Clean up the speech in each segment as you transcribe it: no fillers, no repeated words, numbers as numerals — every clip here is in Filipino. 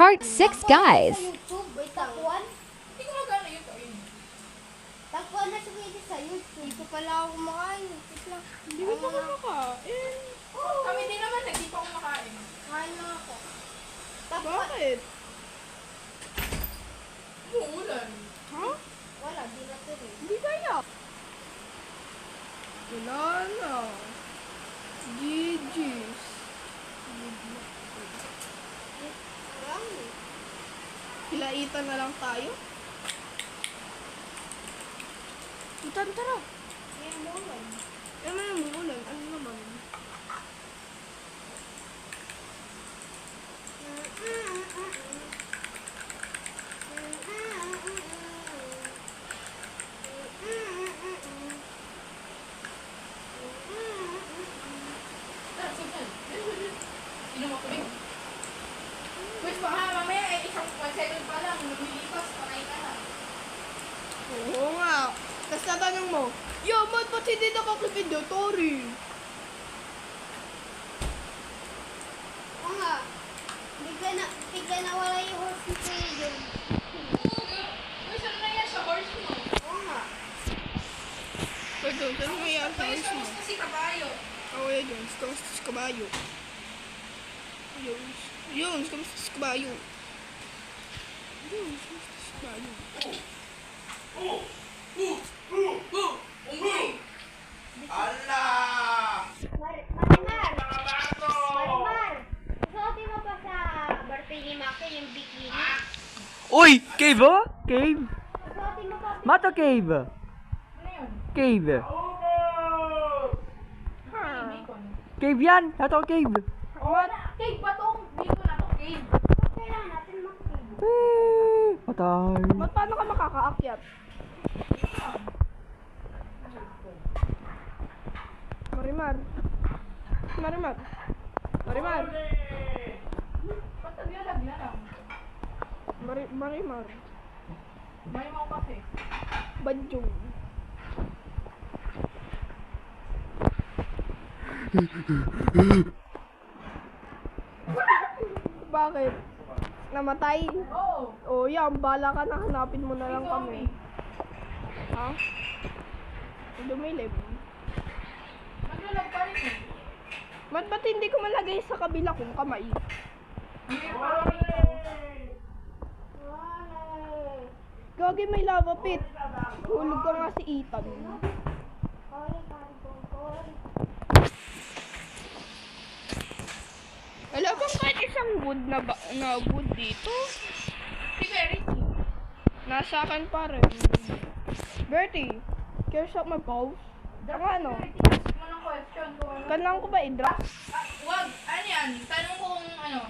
Part 6, guys. YouTube, wait, takwan? Hindi ko magana yun to. Takwan na sumili sa YouTube. Dito pala ako kumakain. Wait lang. Hindi ko pa kumakain. Kami din naman, hindi pa kumakain. Kain na ako. Takwan. Bakit? Umuulan. Ha? Wala, di na tuloy. Hindi kaya. Wala na. GG's. Marami. Hilaitan na lang tayo. Itan, tara. Yan mo lang. Ano yung ulan? Ano naman? Tara, signal. Inom ako tubig. Pwes baka mamaya eh, isang 1 second pa lang, lumilipas, patay ka na. Oo nga. Tapos tatanong mo, yo, ba't hindi nakakipindotory? Oo nga. Bigla na wala yung horse ni Kuya John. Pwes ano na yan sa horse mo? Oo nga. Pwede, saan mo yan? Pwes, kamusta si kabayo? Ako yan, Jones. Kamusta si kabayo? Jones, kamusta si kabayo? Jones, kamusta si kabayo? Unggoy! Allah! Marimar! Mga bato! Marimar! Susuotin mo pa sa birthday ni Maki yung bikini. Uy! Cave oh? Cave? Susuotin mo pa. Mato cave? Ano yun? Cave? Bacon. Cave yan! Mato cave! Wala! Cave ba to? Dito na to, cave. Kailangan natin mag-cave. Patay. Ba't paano ka makakaakyat? Marimar. Marimar. Marimar. Ba't naglalag na lang? Marimar. May mo kasi. Banjong. Bakit? Namatay? Oo. O yan, bala ka na, hanapin mo na lang kami. Ha? Dumilip. Naglalag pa rin eh. Ba't hindi ko malagay sa kabila kong kamay? Hindi pa rin ito. Gagi, may lava pit. Hulog ka nga si Ethan. Wala bang kahit isang wood na wood dito? Si Verity. Nasa akin pa rin. Bertie, care shop my pause? Ang ano? Ask mo ng question kung... Kanang ko ba i-drop? Wag, ano yan? Tanong kung ano,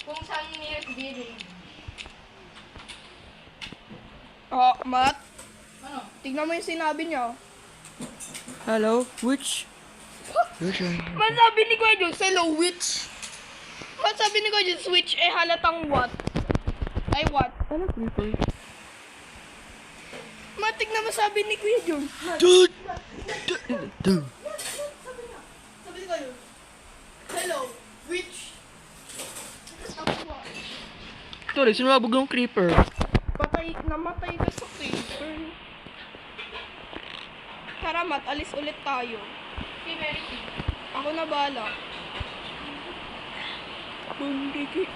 kung saan nearest village. Oh, Matt. Ano? Tignan mo yung sinabi niya. Hello? Which? Which one? Ba't sabi ni Kuya Jun, hello witch? Ba't sabi ni Kuya Jun, switch eh halatang what? Ay what? Ano creeper? Matt, tignan mo sabi ni Kuya Jun. Dude! Dude! Sabi ni Kuya Jun, hello witch? Sorry, sumabog yung creeper. Namatay ka sa creeper. Tara Matt, alis ulit tayo. Si Verity. Ako na bala. Bumdikit.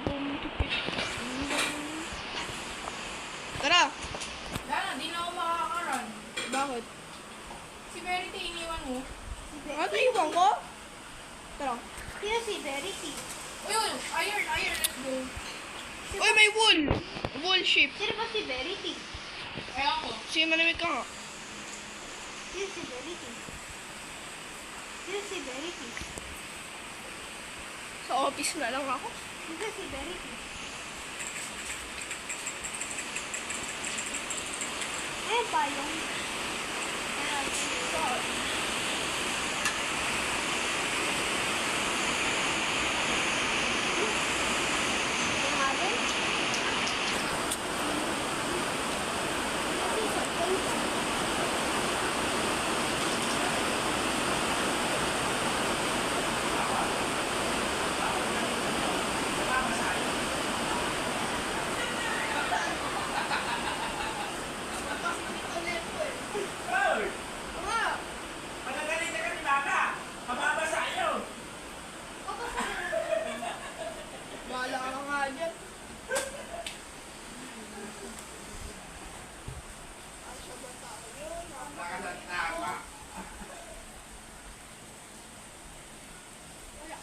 Bumdikit. Tara! Dana, di na ako makakaran. Bakit? Si Verity, iniwan mo. Ano iwan ko? Tara. Sino si Verity? Uy, iron, let's go. Uy, may wool! Wool sheep. Sino ba si Verity? Ayan ko. Sige, manamit ka nga. Sino si Verity? Sino si Verity? Sa office na lang ako. Sino si Verity? Ayun pa yung... ka nga dyan. Asa ba tayo? Wala.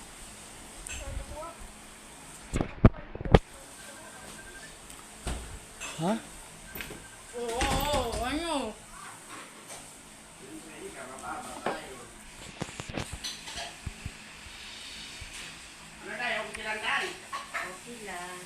Ha? Oo, ano? Okay lang.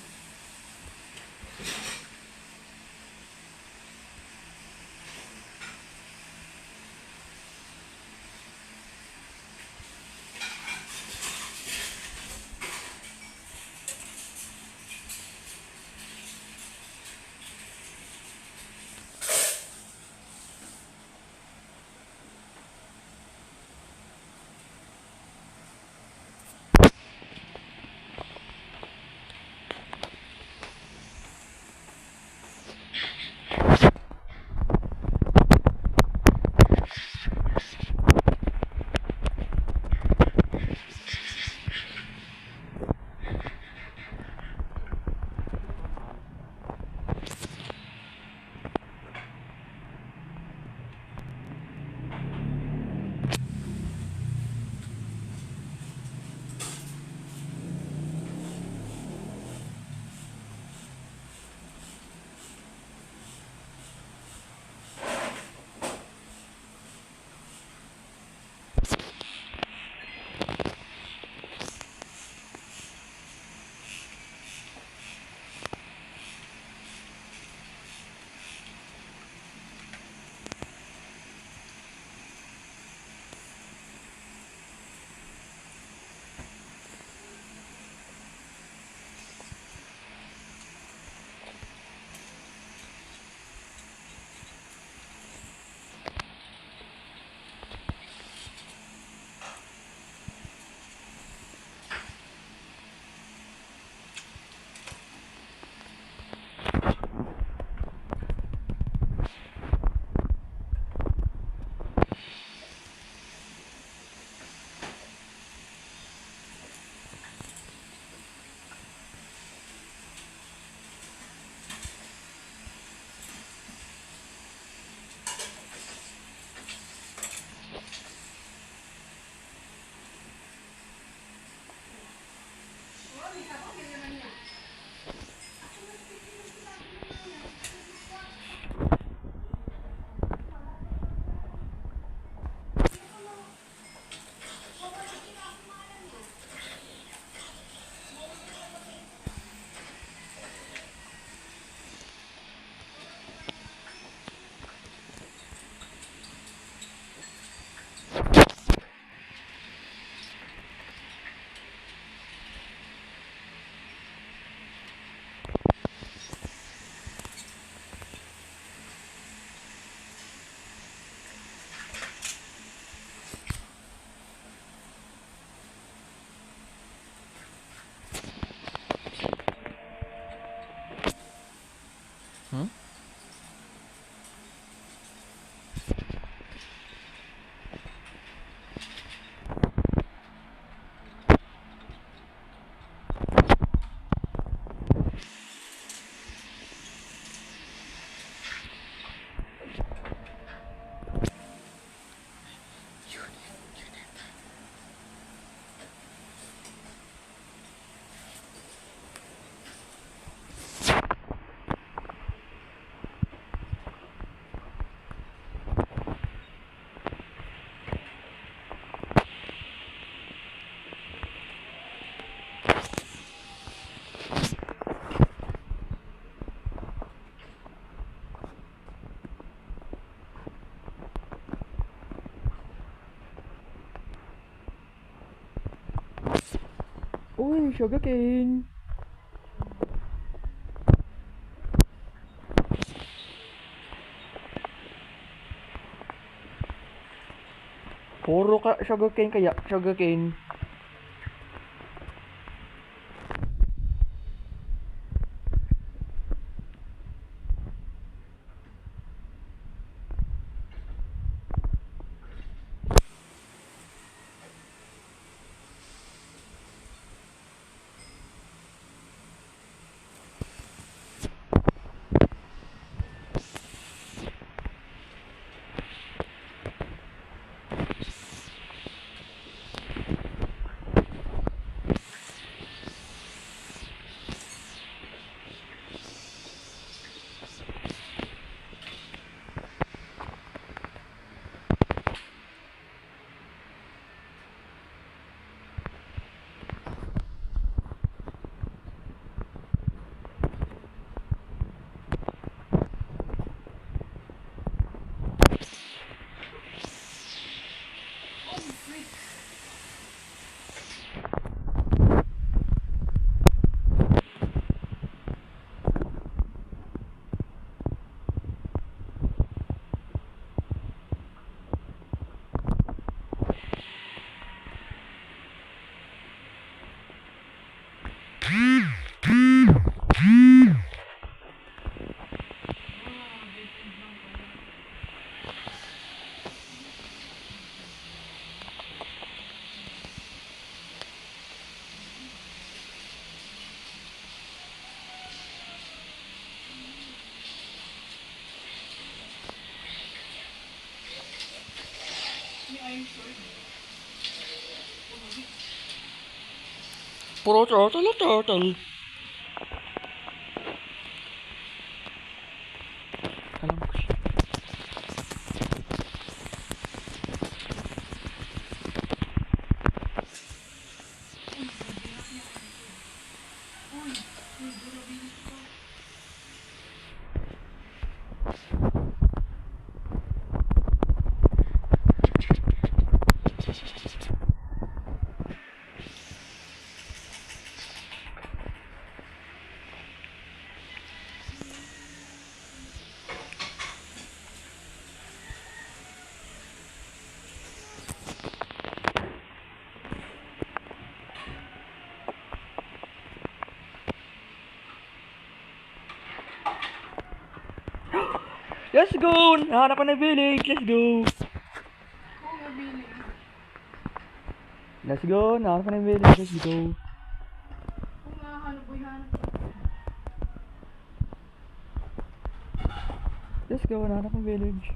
Hmm? Uy, sugarcane. Puro ka sugarcane kaya, sugarcane. Puro turtle. Alam ko siya. Let's go! Nahanap ko na village. Let's go! Oo, nabili. Let's go! Nahanap ko na village. Let's go! Kung hanap boy, hanap. Let's go! Nahanap ko village.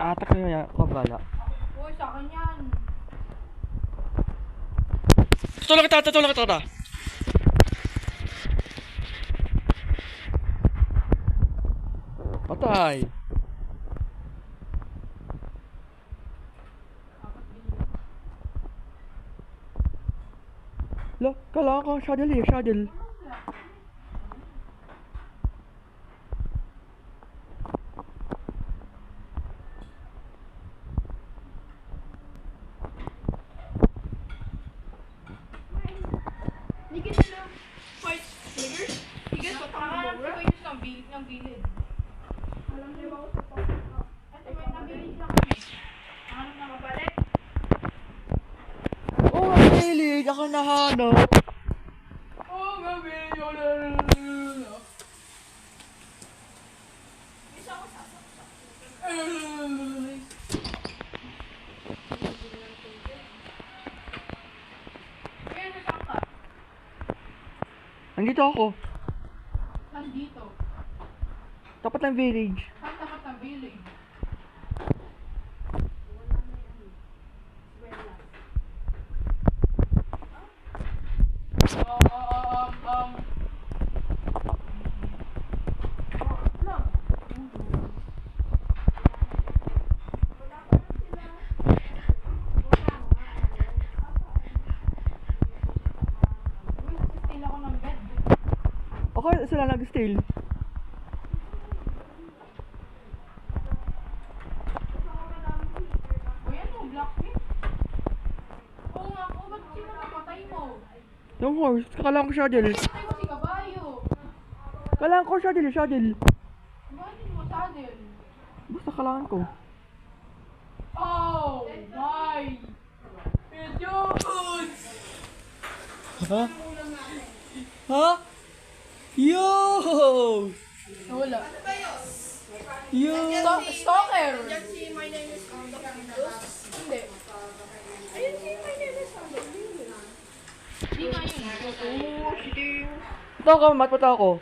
Atak na yan. Kabala. Uy, sa akin yan. Tutulong kita. Patay. Lo, kailangan ko shuttle. You get to fight later? You get to Hanap ko talk yung ng bilid. Alam niyo ba ako sa pagkakita? Ito may nabilid lang kami. Hanap na mabalik. Oh, village. Ako nahanap. Oh, gawin yun. Isa ko sasaksak. Kaya nasak ka. Nandito ako. Nandito. Tapat ng village. Saan tapat ng village? Uy, steal ako ng bed. Ako sila nag-steal. Uy, ano? Blacksmith? Oo nga po, ba't sino namatay mo? Yung horse. Kailangan ko shuttle. Namatay mo si kabayo. Kailangan ko shuttle. Bakit hindi mo saddle? Basta kailangan ko. Oh my! Yun! Ha? Ha? Yo! Wala. Yo! Stalker! Si my name is Hindi. Ayun si my name is Hindi nga yun. Ito ka, matpata ako.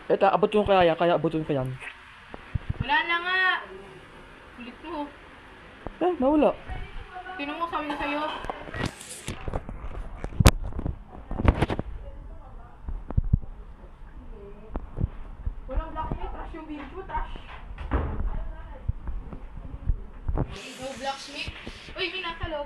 Ito, abot yung kaya abot yung kaya. Wala na nga. Kulit mo. Nawala. Tinong mo, sabi na sa'yo. Walang blacksmith, trash yung video, trash. No blacksmith. Uy, minakalaw.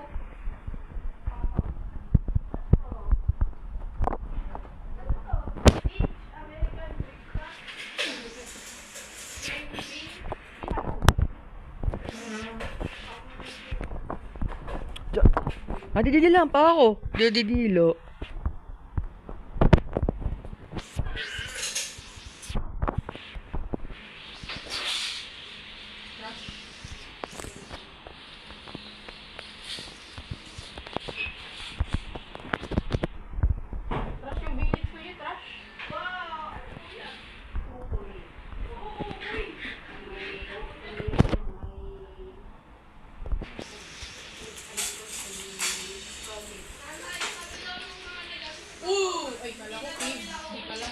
Nadidili lang pa ako. Didilo. Trash yung village ko yun, trash. Ay, kala ko cave. Di pala.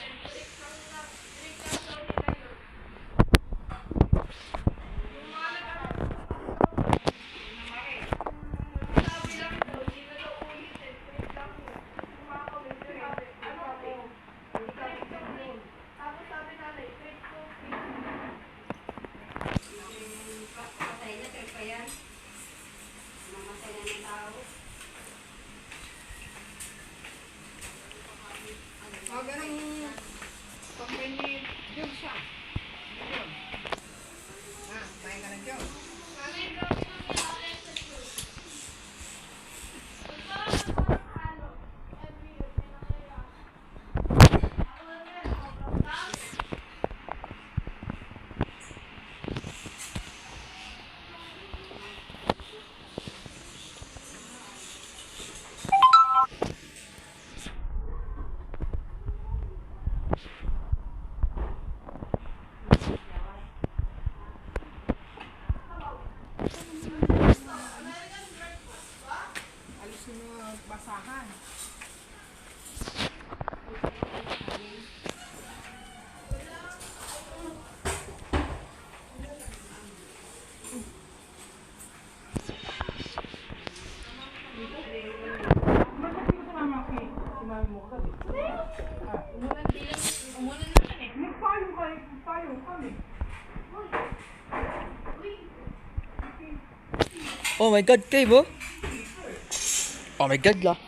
Patay na, pero pa yan. Mamatay na ng tao. Umunan naman eh. Oh my god, cave oh. Oh my god lah.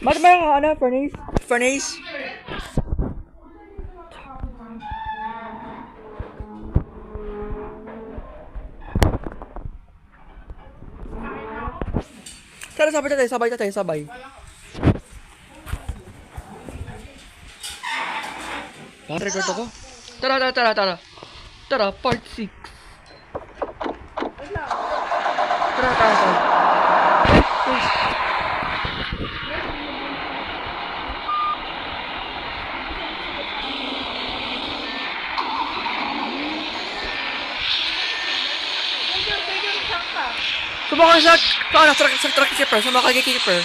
Mati ba yung ano, furnace? Furnace? Tara, sabay tayo. Record ako. Tara. Tara, part 6. Tara. Sumakay sa truck keeper, sumakay kay keeper.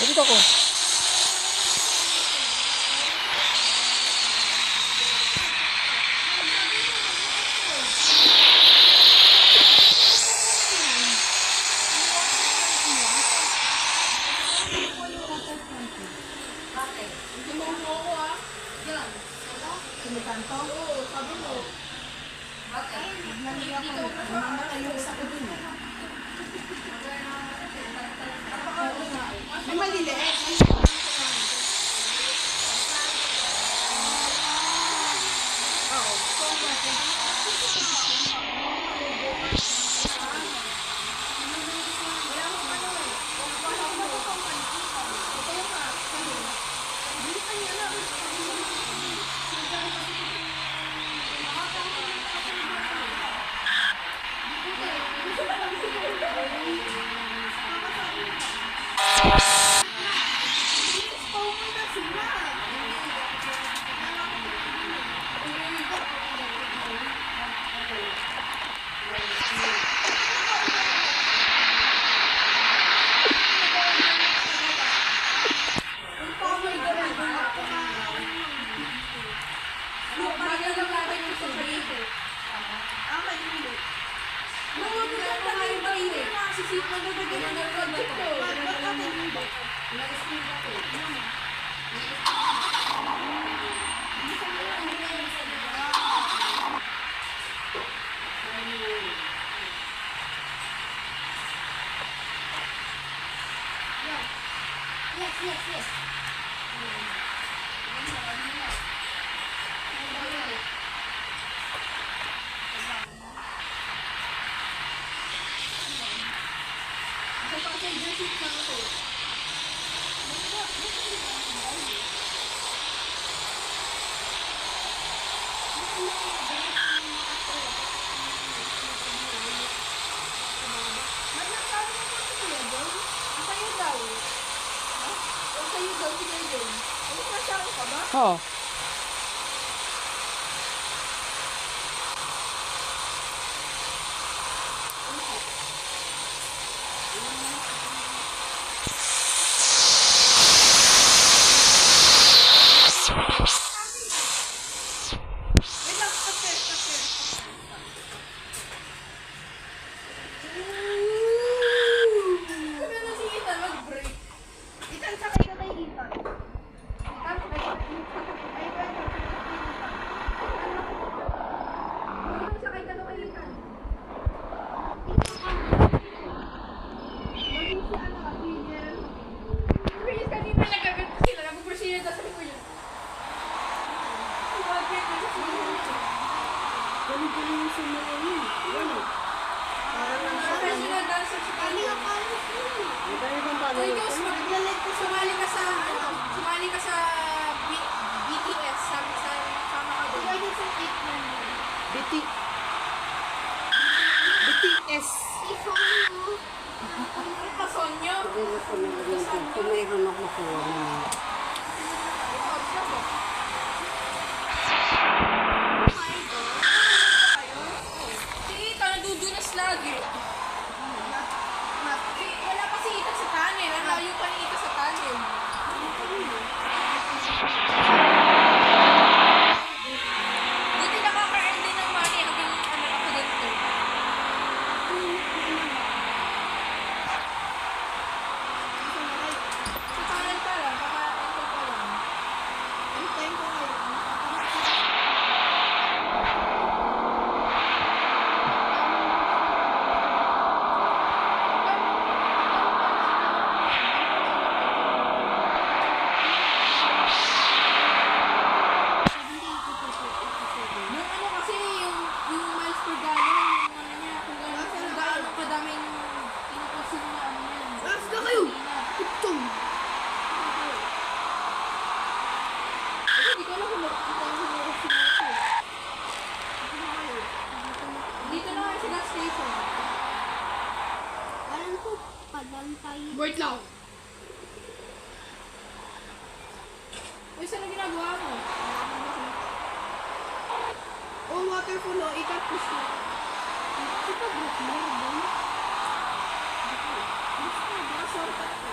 Dito ako. Ang maliliit. Yes, yes, yes. Oo. Sumali ka sa BTS, sama ka doon. BTS. Pasonyo. Kung mayroon ako makuha mo. Si Ita, nadudunas lagi. Wala pa si Ita sa tunnel. Ang layo pa ni Ita sa tunnel. Buti nakaka-earn din ng money hanggang ako ganito. Sa tunnel pa lang, kaka-enter pa lang. Yung ano kasi, yung miles per gallon, yung ano niya, kung gaano kadami yung pinupusin na ano yan. Basta kayo! Itong! Kasi di ko alam kung makikita ko. Dito na kayo sa gas station. Alam ko, padantay. Wait lang. Uy, saan ang ginagawa mo? Oh, waterfall, oh, ikapos na. Ito pa, bro, meron. Basta, baka shortcut ko.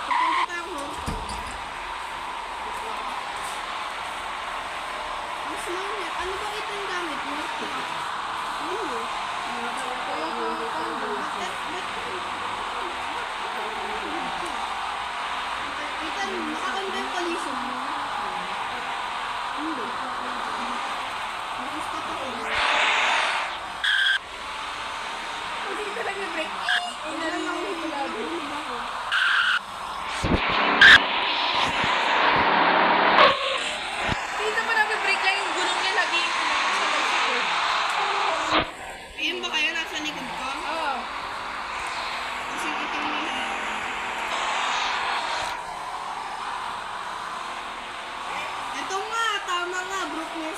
Pupunta tayo Hong Kong. Mas mahal. Ano ba itong gamit mo? Ano? Ethan, makakanda yung collision mo. Hindi.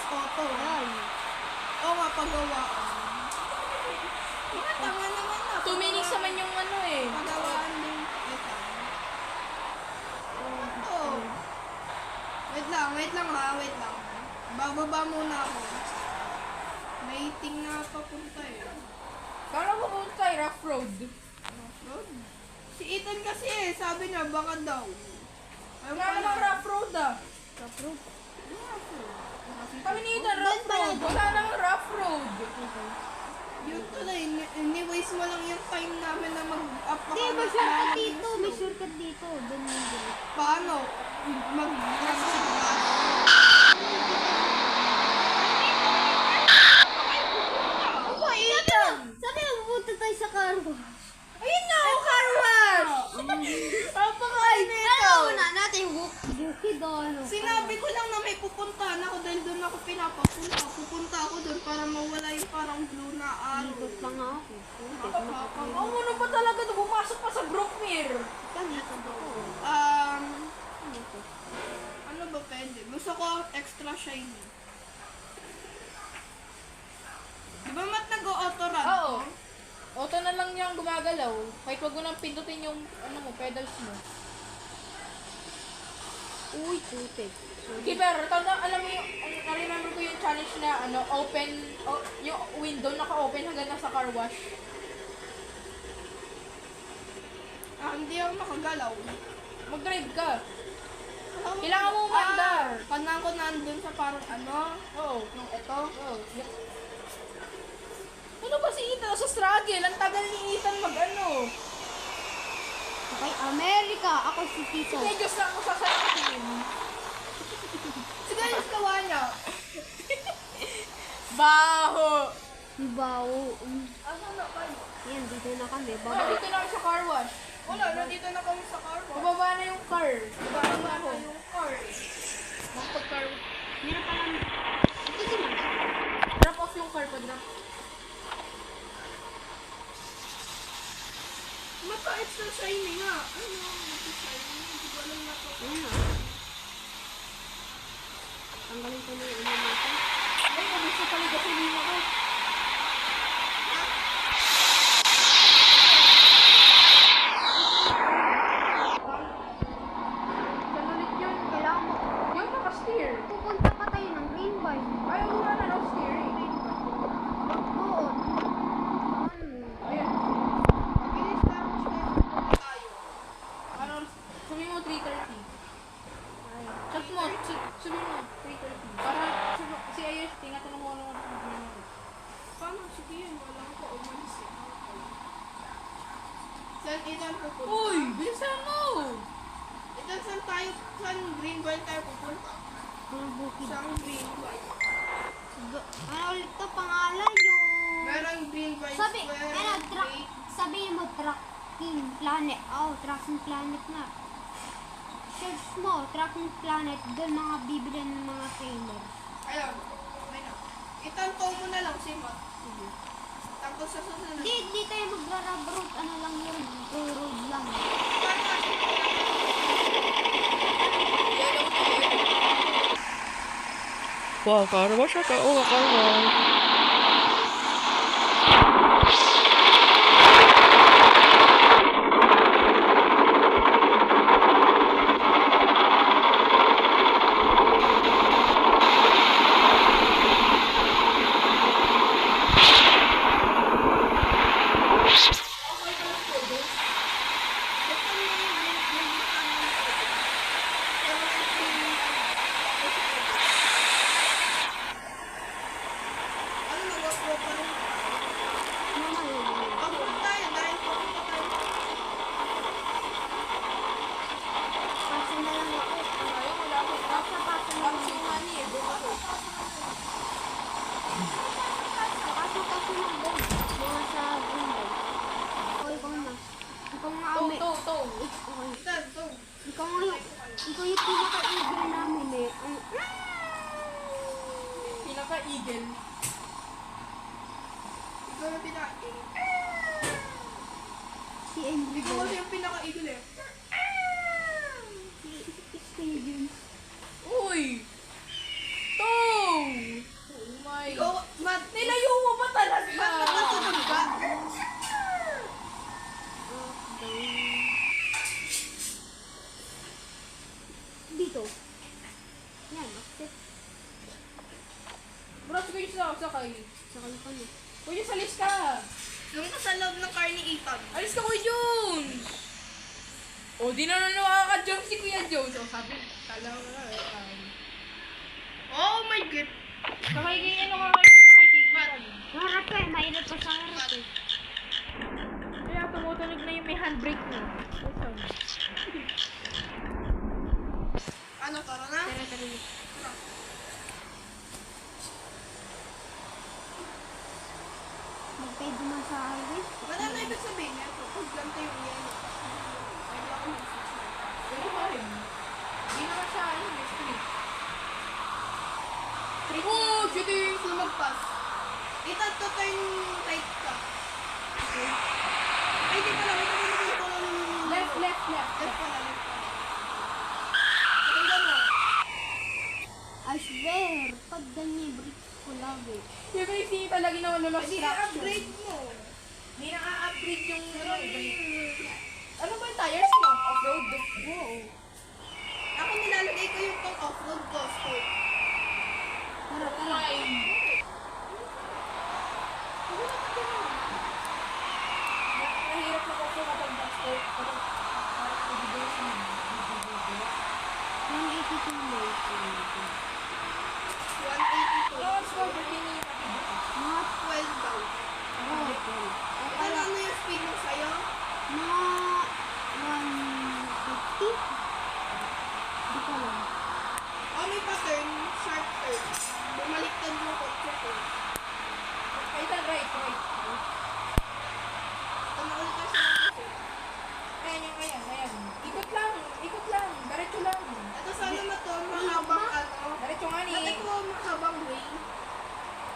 Auto. Yan. Oo nga, pagawaan. Tama naman na. 2 minutes naman yung ano eh. Pagawaan din. Ito. Wait lang ha, wait lang. Bababa muna ako. May ting na papunta eh. Parang pupunta tayo rough road. Road? Si Ethan kasi eh, sabi niya baka daw. Ayun Wala namang rough road ah. Approve. Kami ni Ethan rough road. Wala namang rough road. Yun tuloy, ni-waste mo lang yung time namin na mag-up Hindi, may shortcut dito. May shortcut dito. Doon yung direct. Paano? Sabi mo, pupunta tayo sa car wash. Ayun na, car wash! Napakain nito! Ano na natin? Bukid o ano? Sinabi ko lang na may pupuntahan ako dahil doon ako pinapapunta. Pupunta ako doon para mawala yung parang blue na araw. Ikot pa nga ako. Ang ano ba talaga na bumasok pa sa group mirror? Kanito ba ako? Ano ba pwede? Gusto ko extra shiny. Di ba mat nag-auto run? Oo. Auto na lang niyang gumagalaw. Kahit wag mo nang pindutin yung ano mo, pedals mo. Uy, putik. Keeper, alam mo yung, na-remember ko yung challenge na ano, open, yung window naka-open hanggang nasa car wash. Hindi ako makagalaw. Mag-drive ka. Kailangan mo umandar. Kanang ko nandun sa parang ano? Oo. Yung ito? Oo. Ano ba si Ethan? Sa struggle. Ang tagal ni Ethan mag-ano. Okay, America. Ako si Tito. Sige, Diyos lang ako sasayakin. Sige, yung kawa niya. Baho! Bao. Asan na kayo? Yan, dito na kami. Oh, Baba. dito na ako sa car wash. Wala, nandito na kami sa car wash. Bababa na yung car. Bababa na yung car. Magpag-car. Meron pa lang. Ito si Mama. Drop off yung car pa, drop. Mata-extra shiny nga. Ano? Mata-shiny. Hindi ko alam na to. Ayun na. Tanggalin ko na yung ano natin. Ay, nabis na pala gasolina ko. Saan ulit yun? Kailangan mo. Yung naka-steer. Pupunta pa tayo ng green bar. Ayaw mo na ng steering. Oo. Ayan. Bilis na ako siya. Tayo. Ano, sabi mo 3:30. Check mo, sabi mo 3:30. Para si Ayos, tinatanong mo ano ano. Paano? Sige yun. Wala ko umalis eh. Saan ilan pupunta? Uy, bilisan mo! Ilan saan tayo? Saan green bar tayo pupunta? Mga bukid. Saan green bar? Ano ulit to pangalan yung... Meron green bar Sabi, square. ano, Great. sabihin mo, tracking planet. Oh, tracking planet na. Search mo, tracking planet. Doon mga bibili ng mga trailer. Ayun. May na. Itanto mo na lang si Matt. Tapos sa susunod. Di tayo magra-rub road. Ano lang yun? Road lang. Wow, car wash ata. Oo, car wash. Ano mag-go pa rin? Mama yun. Pagpunta tayo dahil pupunta tayo. Pasa na lang ako. Ayaw, wala ko. Pasa na lang Tapos yung ako. money eh, doon ako. Kaso ng bag. Mga sa window. O, ikaw na. Ikaw nga, Ame. Tow. Okay. Itan, to. Ikaw yung pinaka-eager namin eh. Pinaka-eagle. Ikaw yung pinaka-igil. Si Angry Ikaw Bird. kasi yung pinaka-igil eh. Si Stadium. Uy! Tow! dito. Yan, accept. Bro, sige sa sakay. Sakay ka na. Kuya, salis ka. Doon ka sa loob ng car ni Ethan. Alis ka, Kuya Jones. O, di na nakaka-jump si Kuya Jones. O, sabi, kala ko na. Oh my God. Sakay kay ano ka sakay kay Ethan. Harap ka eh, mahirap pa sa harap eh. Kaya tumutunog na yung may handbrake mo. Ano, tara na? Magpay duman sa highway. Wala na ibig sabihin niya. Pag lang tayo yelo. Pwede pa rin. Hindi naman siya, ano, may street. Oh, shooting! Lumagpas. Ethan, to turn right ka. Okay. Ay, di pala. Wait, wait, wait. Left. Left pala, left pala. Pakinggan mo. I swear, pag ganyan, bricks ko lagi. Siyempre, hindi talaga naman nung Hindi i-upgrade mo. Hindi na-upgrade yung ano ba yung tires mo? Off-road? Wow. Ako nilalagay ko yung pang off-road ko. Sport. Tara, tara. Ay. Mahirap na kasi kapag backstep. 182 mo. 182. Oh, so, hindi niya Mga 12 daw. Ano yung speed mo sa'yo? Mga 150? Di ko alam. Oh, may pattern. Sharp turn. Bumaliktad mo kotse ko. Ethan, right. Tama ulit ka siya ng kasi. Ayan. Ikot lang. Diretso lang. Ito sana na to, mahabang ano. Diretso nga ni. Bakit ko mahabang way?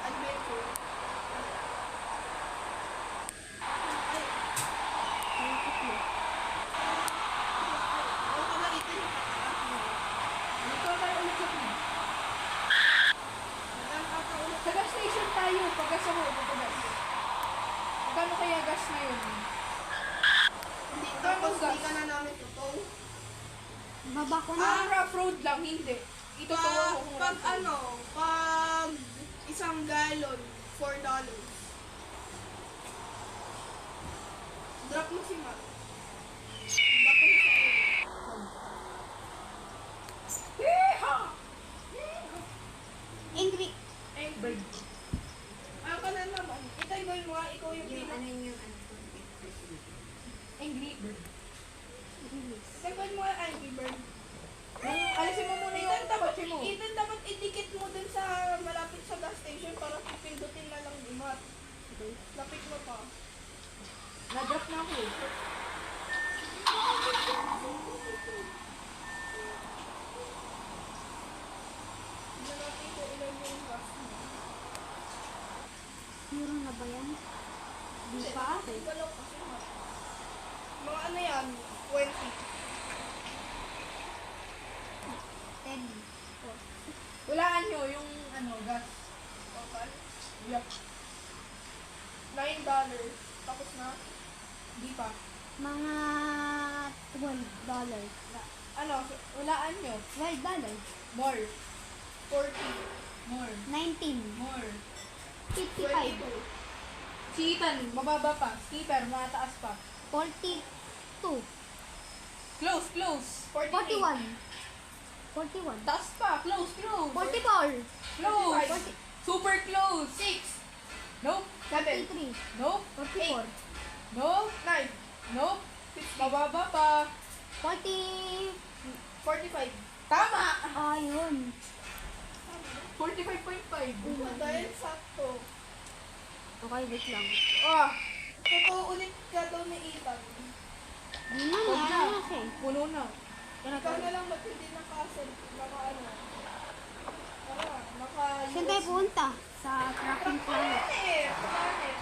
Adventure. Ay, Malapit na. ako pala ito yung Dito tayo ulit sa pin. nakakaulit. Sa gas station tayo. Paggas ako, pagkas. Magkano kaya gas na yun? Hindi, tapos hindi ka na namin tutong. Baba ko na. Ah, rough road lang, hindi. Ito to ako kung Pag rough road. ano, pag isang galon, $4. Drop mo si Matt. Bato mo sa iyo. Yeehaw! Angry. Bird. Ayaw ka na naman. Itay mo nga, ikaw yung pinag... Angry bird. Itay mo nga, Angry Bird. Alisin mo muna yung kotse mo. Ethan, dapat idikit mo dun sa malapit sa gas station para pipindutin na lang ni Matt. Lapit mo pa. Na-drop na ako eh. Hindi natin ko ilan yung gas mo. Zero na ba yan? Di pa ate. Galaw kasi Matt. Mga ano yan, 20. 10. Walaan nyo yung ano, gas. Okay. Yup. $9. Tapos na. Di pa. Mga $12. Ano, walaan nyo. $12. More. 40. More. 19. More. 55. 22. Si Ethan, mababa pa. Skipper, mataas pa. 42. Close. 41. 41. Taas pa. Close. 44. Close. Super close. 6. Nope. 43. Nope. 44. Nope. 9. Nope. Mababa pa. 40. 45. Tama. Ayun. 45.5. Dahil sakto. Okay, wait lang. Ah. Totoo ulit ka daw ni Ethan. Di na, Huwag ano na siya. Puno na. Ikaw na lang ba't hindi nakasal? Naka ano? Naka... Saan tayo pupunta? Sa tracking planet. Planet.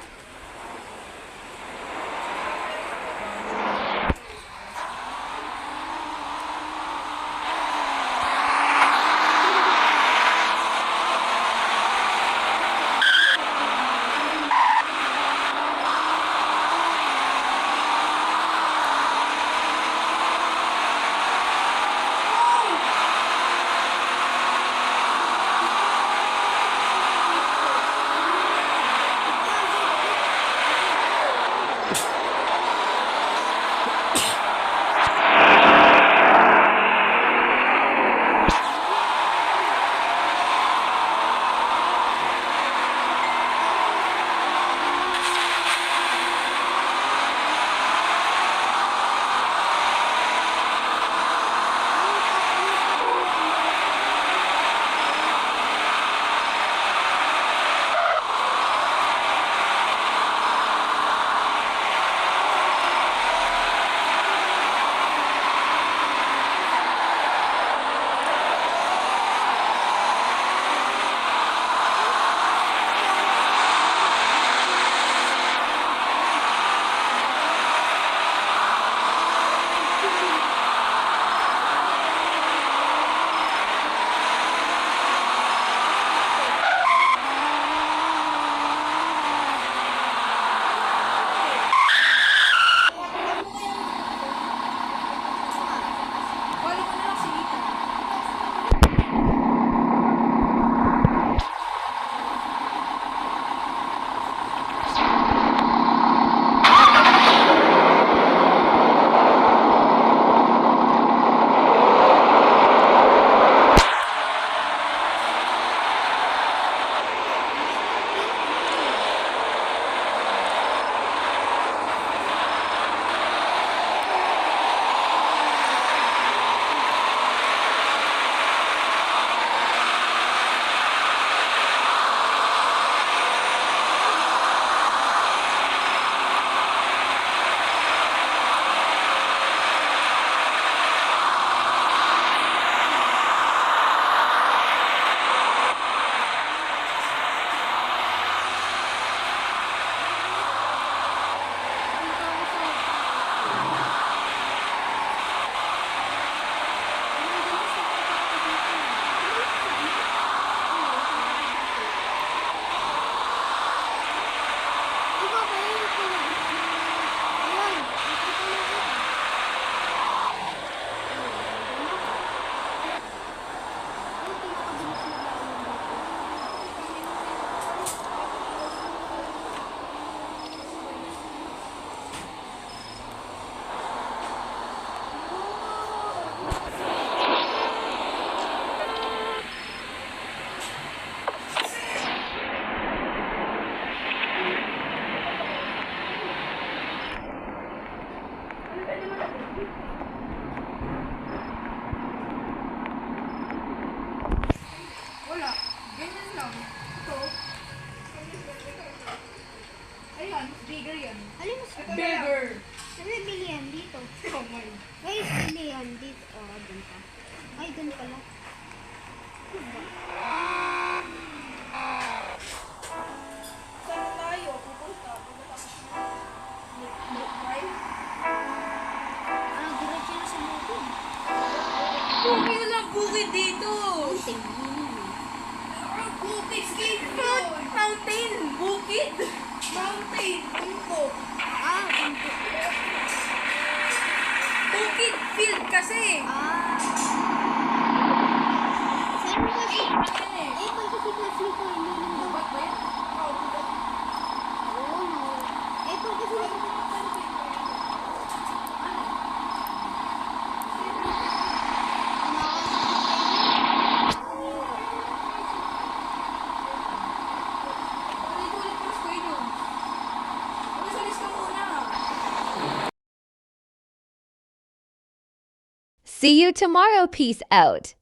bigger yan. Alin mo sa... Bigger. Sabi, bili yan dito. Oh my. Guys, bili yan dito. Oh, dun pa. Ay, dun pala. Saan tayo? Pupunta. Pagkatapos ng drive. Ah, diretso na sa bukid. Bukid na lang bukid dito. Bukid, skate Mountain. Bukid. Mountain. Bundok. Ah, bundok. Bukid field kasi. Ah. Saan mo kasi? Eh, pag kasi kasi ko, hindi nang daw. Ba't ba yan? Oo, no. Eh, pag kasi... Ulit-ulit pa sa kayo. Ulit ka muna. See you tomorrow. Peace out.